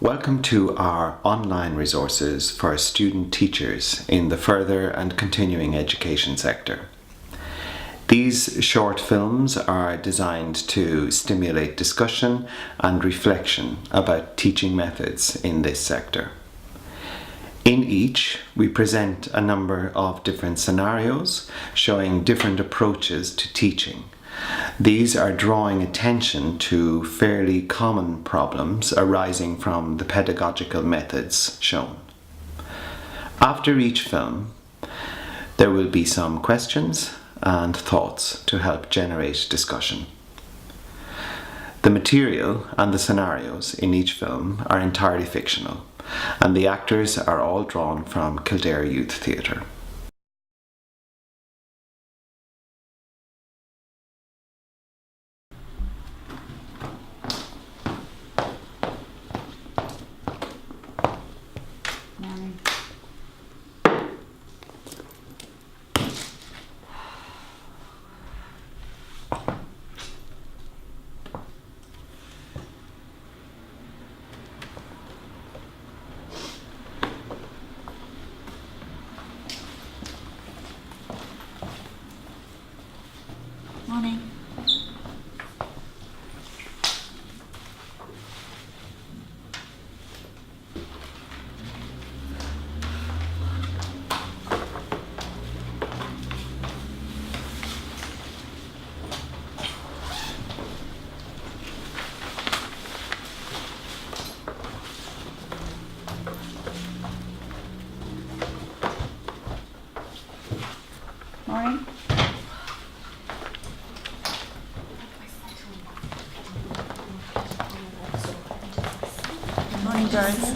Welcome to our online resources for student teachers in the further and continuing education sector. These short films are designed to stimulate discussion and reflection about teaching methods in this sector. In each, we present a number of different scenarios showing different approaches to teaching. These are drawing attention to fairly common problems arising from the pedagogical methods shown. After each film, there will be some questions and thoughts to help generate discussion. The material and the scenarios in each film are entirely fictional, and the actors are all drawn from Kildare Youth Theatre. Morning. Morning. Morning, girls.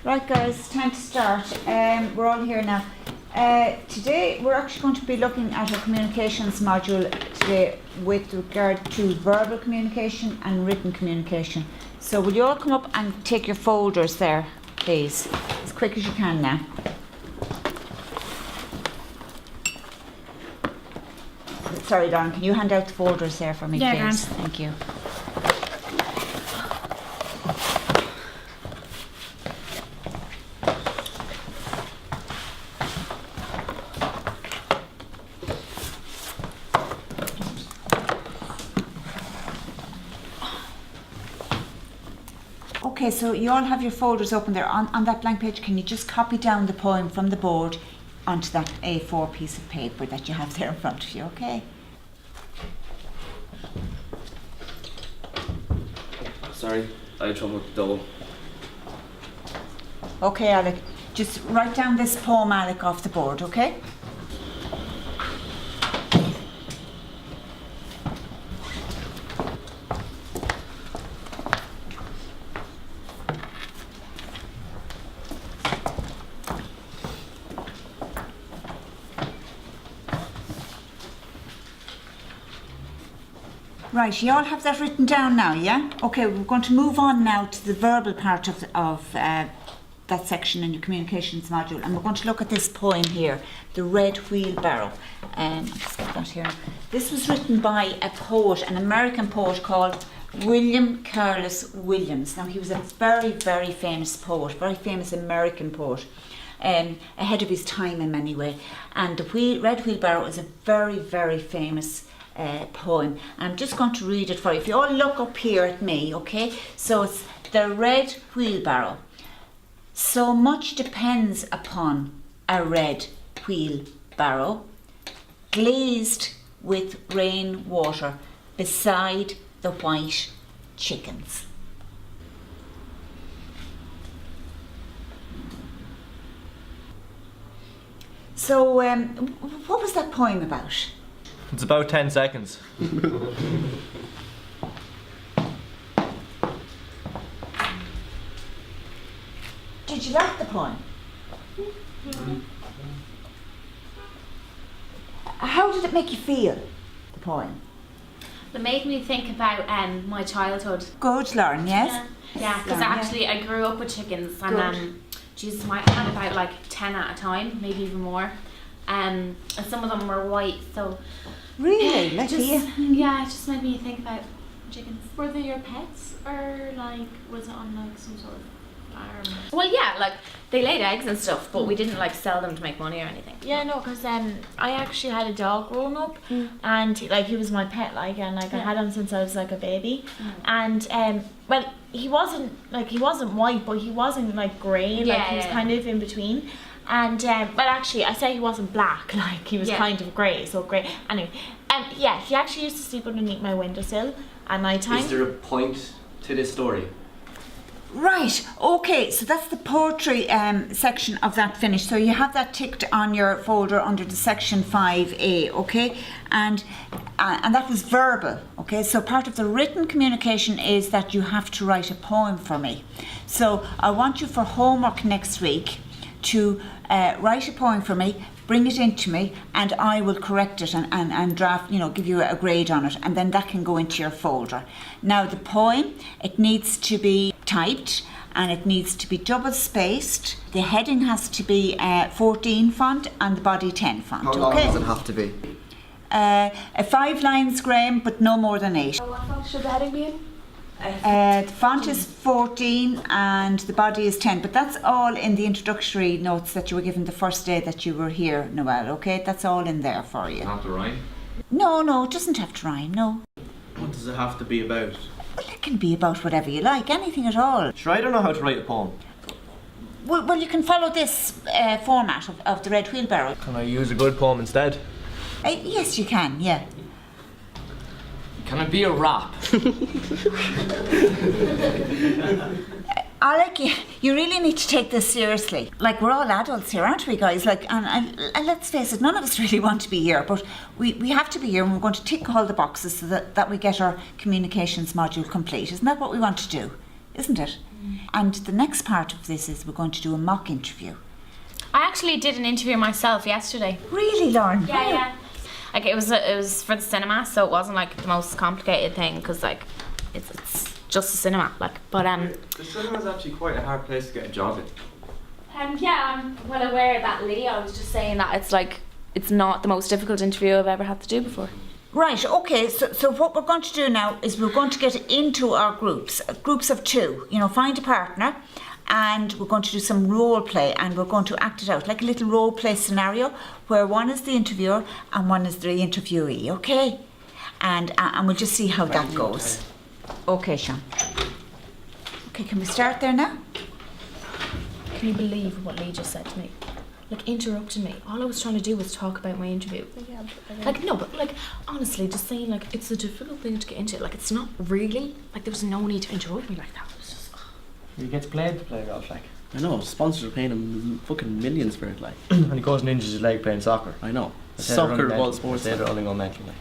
Right, guys, time to start. We're all here now. Today we're actually going to be looking at our communications module today with regard to verbal communication and written communication. So will you all come up and take your folders there, please, as quick as you can now. Sorry, Dawn, can you hand out the folders there for me, please? Thank you. Okay, so you all have your folders open there. On that blank page, can you just copy down the poem from the board onto that A4 piece of paper that you have there in front of you, okay? Sorry, I had trouble with the double. Okay, Alec, just write down this poem, Alec, off the board, okay? Right, you all have that written down now, yeah? Okay, we're going to move on now to the verbal part of that section in your communications module, and we're going to look at this poem here, The Red Wheelbarrow. I'll just get that here. This was written by a poet, an American poet called William Carlos Williams. Now, he was a very, very famous poet, very famous American poet, ahead of his time in many ways. And The Red Wheelbarrow is a very, very famous poem. I'm just going to read it for you. If you all look up here at me, okay? So it's The Red Wheelbarrow. So much depends upon a red wheelbarrow, glazed with rain water beside the white chickens. So, what was that poem about? It's about 10 seconds. Did you like the poem? How did it make you feel, the poem? It made me think about my childhood. Good, Lauren, yes? Yeah, because Yeah. actually I grew up with chickens and Good. Jesus, I had about like 10 at a time, maybe even more. And some of them were white, so Really? Lucky you. yeah, it just made me think about chickens. Were they your pets, or like was it on like some sort of farm? Well, yeah, like they laid eggs and stuff, but we didn't like sell them to make money or anything. Yeah, no, because I actually had a dog growing up, and like he was my pet, like, and like I had him since I was like a baby, and well, he wasn't white, but he wasn't like grey, like he was kind of in between. And but actually, I say he wasn't black, like he was kind of grey, so grey. Anyway, yeah, he actually used to sleep underneath my windowsill at night time. Is there a point to this story? Right, okay, so that's the poetry section of that finished. So you have that ticked on your folder under the section 5A, okay? And that was verbal, okay? So part of the written communication is that you have to write a poem for me. So I want you for homework next week to write a poem for me, bring it in to me, and I will correct it and draft, give you a grade on it, and then that can go into your folder. Now the poem, it needs to be typed and it needs to be double spaced. The heading has to be 14 font and the body 10 font. How long does it have to be? 5 lines, Graham, but no more than 8. What font should the heading be in? The font is 14 and the body is 10, but that's all in the introductory notes that you were given the first day that you were here, Noel, okay? That's all in there for you. Have to rhyme? No, it doesn't have to rhyme, no. What does it have to be about? Well, it can be about whatever you like, anything at all. Sure, I don't know how to write a poem. Well, you can follow this format of the red wheelbarrow. Can I use a good poem instead? Yes, you can, yeah. Can it be a rap? Alec, you really need to take this seriously. Like, we're all adults here, aren't we, guys? Like, and let's face it, none of us really want to be here, but we have to be here, and we're going to tick all the boxes so that we get our communications module complete. Isn't that what we want to do? Isn't it? And the next part of this is we're going to do a mock interview. I actually did an interview myself yesterday. Really, Lauren? Yeah. Like it was for the cinema, so it wasn't like the most complicated thing because like it's just a cinema. Like, but The cinema's actually quite a hard place to get a job in. yeah, I'm well aware of that, Lee. I was just saying that it's not the most difficult interview I've ever had to do before. Right, okay, so what we're going to do now is we're going to get into our groups of 2, find a partner, and we're going to do some role play, and we're going to act it out like a little role play scenario where one is the interviewer and one is the interviewee, okay? And we'll just see how that goes. Okay, Sean. Okay, can we start there now? Can you believe what Lee just said to me? Like, interrupted me. All I was trying to do was talk about my interview. Yeah, like, no, but like, honestly, just saying like it's a difficult thing to get into. Like, it's not really. Like, there was no need to interrupt me like that. It was just. He gets paid to play golf, like. I know, sponsors are paying him fucking millions for it, like. And he goes and injures his leg playing soccer. I know. They say they're Soccer, only ball mental- sports. They say like. they're only going mental, like.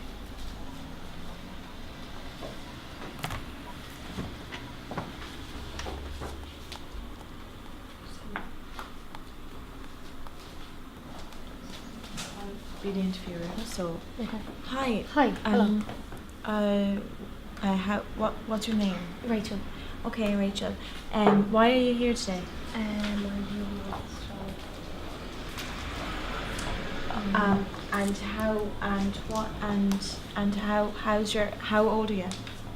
Be the interviewer. So. Okay. Hi. Hi. Hello. What's your name? Rachel. Okay, Rachel. Why are you here today? I'm here How old are you?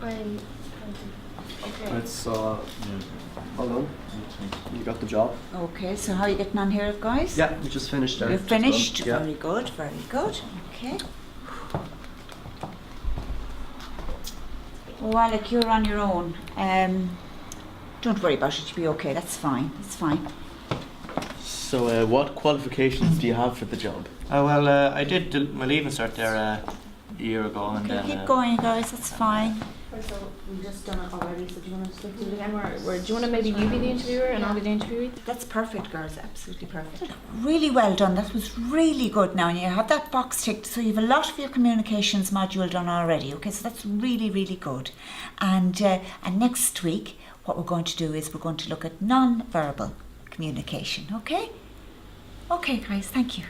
I'm Okay. It's, hold on. You got the job? Okay, so how are you getting on here, guys? Yeah, we just finished there. You're Just done. finished? Yeah. Very good, very good. Okay. Well, Alec, you're on your own. Don't worry about it, you'll be okay, that's fine, it's fine. So, what qualifications do you have for the job? Well, I did my leaving cert there a year ago, and Okay, then keep going, guys, that's fine. So we've just done it already, so do you want to just do it again? Do you want to maybe you be the interviewer and I'll be the interviewee? That's perfect, girls, absolutely perfect. Really well done, that was really good now, and you have that box ticked, so you have a lot of your communications module done already, okay, so that's really, really good. And next week, what we're going to do is we're going to look at non-verbal communication, okay? Okay, guys, thank you.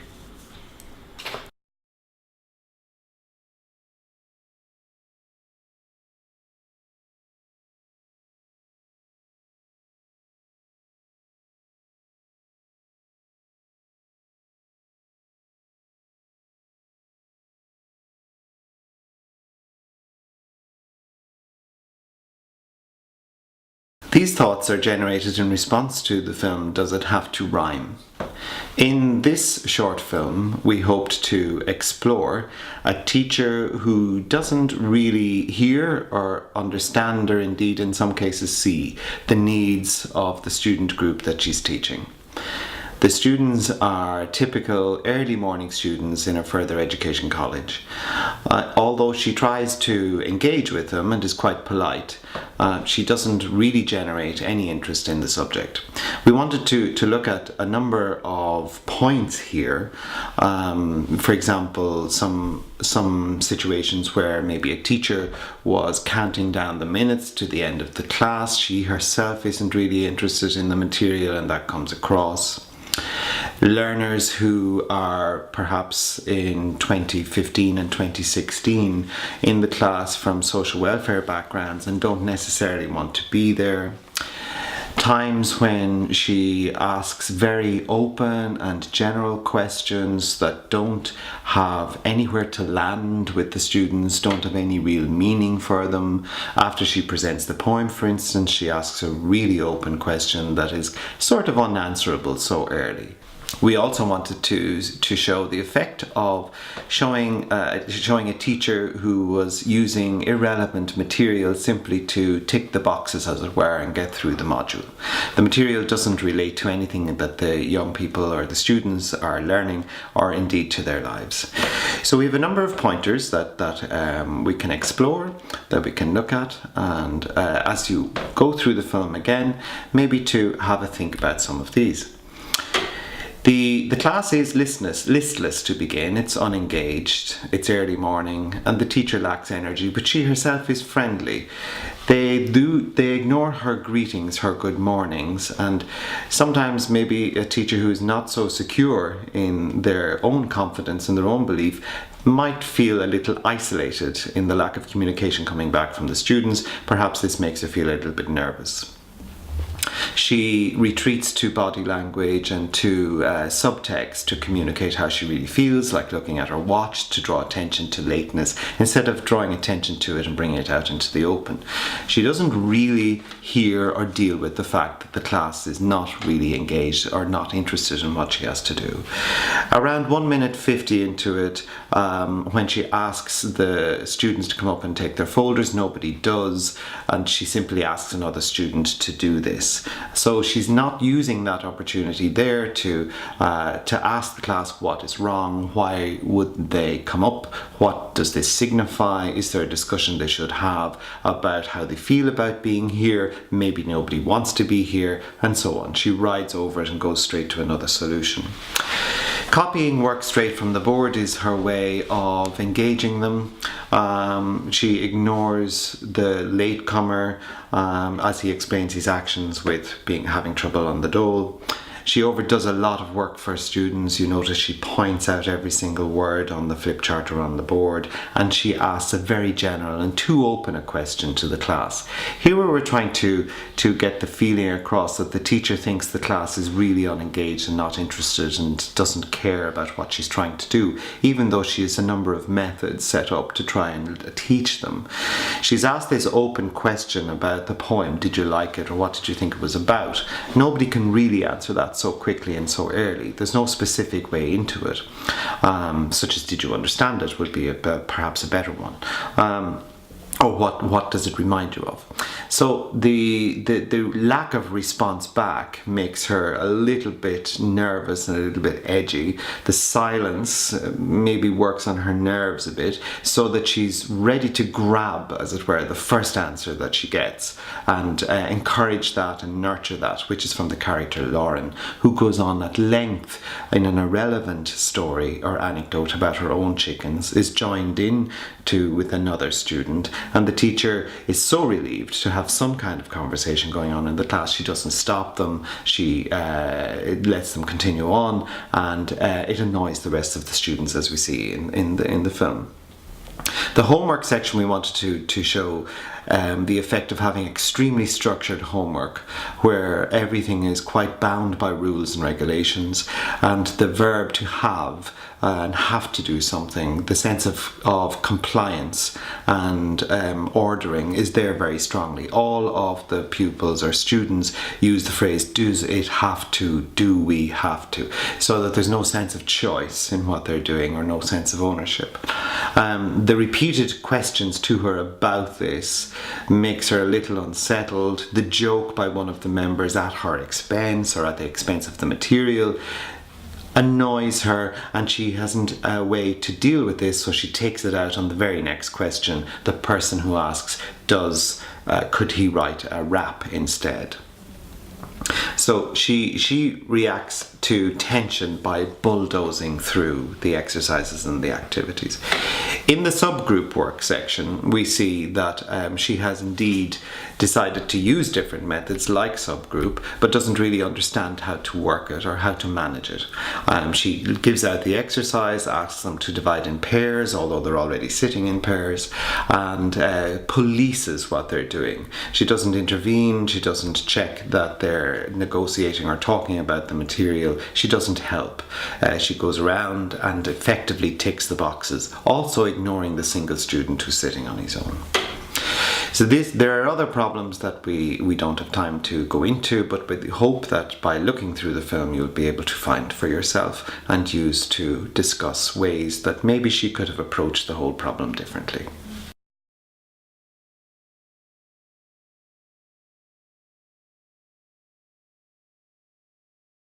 These thoughts are generated in response to the film Does It Have to Rhyme? In this short film, we hoped to explore a teacher who doesn't really hear or understand, or indeed in some cases see, the needs of the student group that she's teaching. The students are typical early morning students in a further education college. Although she tries to engage with them and is quite polite, she doesn't really generate any interest in the subject. We wanted to look at a number of points here. For example, some situations where maybe a teacher was counting down the minutes to the end of the class. She herself isn't really interested in the material, and that comes across. Learners who are perhaps in 2015 and 2016 in the class from social welfare backgrounds and don't necessarily want to be there. Times when she asks very open and general questions that don't have anywhere to land with the students, don't have any real meaning for them. After she presents the poem, for instance, she asks a really open question that is sort of unanswerable so early. We also wanted to show the effect of showing a teacher who was using irrelevant material simply to tick the boxes, as it were, and get through the module. The material doesn't relate to anything that the young people or the students are learning, or indeed to their lives. So we have a number of pointers that we can explore, that we can look at, and as you go through the film again, maybe to have a think about some of these. The class is listless to begin. It's unengaged, it's early morning, and the teacher lacks energy, but she herself is friendly. They ignore her greetings, her good mornings, and sometimes maybe a teacher who is not so secure in their own confidence and their own belief might feel a little isolated in the lack of communication coming back from the students. Perhaps this makes her feel a little bit nervous. She retreats to body language and to subtext to communicate how she really feels, like looking at her watch to draw attention to lateness instead of drawing attention to it and bringing it out into the open. She doesn't really hear or deal with the fact that the class is not really engaged or not interested in what she has to do. Around 1 minute 50 into it, when she asks the students to come up and take their folders, nobody does, and she simply asks another student to do this. So she's not using that opportunity there to ask the class what is wrong, why would they come up, what does this signify, is there a discussion they should have about how they feel about being here, maybe nobody wants to be here, and so on. She rides over it and goes straight to another solution. Copying work straight from the board is her way of engaging them. She ignores the latecomer as he explains his actions with having trouble on the dole. She overdoes a lot of work for students. You notice she points out every single word on the flip chart or on the board, and she asks a very general and too open a question to the class. Here we're trying to get the feeling across that the teacher thinks the class is really unengaged and not interested and doesn't care about what she's trying to do, even though she has a number of methods set up to try and teach them. She's asked this open question about the poem, did you like it, or what did you think it was about? Nobody can really answer that so quickly and so early. There's no specific way into it, such as did you understand it would be perhaps a better one. Or what does it remind you of? So the lack of response back makes her a little bit nervous and a little bit edgy. The silence maybe works on her nerves a bit, so that she's ready to grab, as it were, the first answer that she gets and encourage that and nurture that, which is from the character Lauren, who goes on at length in an irrelevant story or anecdote about her own chickens, is joined in with another student, and the teacher is so relieved to have some kind of conversation going on in the class. She doesn't stop them, she lets them continue on, and it annoys the rest of the students, as we see in the film. The homework section, we wanted to show the effect of having extremely structured homework where everything is quite bound by rules and regulations, and the verb to have and have to do something, the sense of compliance and ordering is there very strongly. All of the pupils or students use the phrase, does it have to, do we have to, so that there's no sense of choice in what they're doing or no sense of ownership. The repeated questions to her about this makes her a little unsettled. The joke by one of the members at her expense or at the expense of the material annoys her, and she hasn't a way to deal with this, so she takes it out on the very next question, the person who asks, could he write a rap instead? So she reacts to tension by bulldozing through the exercises and the activities. In the subgroup work section, we see that she has indeed decided to use different methods like subgroup, but doesn't really understand how to work it or how to manage it. She gives out the exercise, asks them to divide in pairs, although they're already sitting in pairs, and polices what they're doing. She doesn't intervene, she doesn't check that they're negotiating or talking about the material, she doesn't help. She goes around and effectively ticks the boxes, also ignoring the single student who's sitting on his own. So there are other problems that we don't have time to go into, but we hope that by looking through the film you'll be able to find for yourself and use to discuss ways that maybe she could have approached the whole problem differently.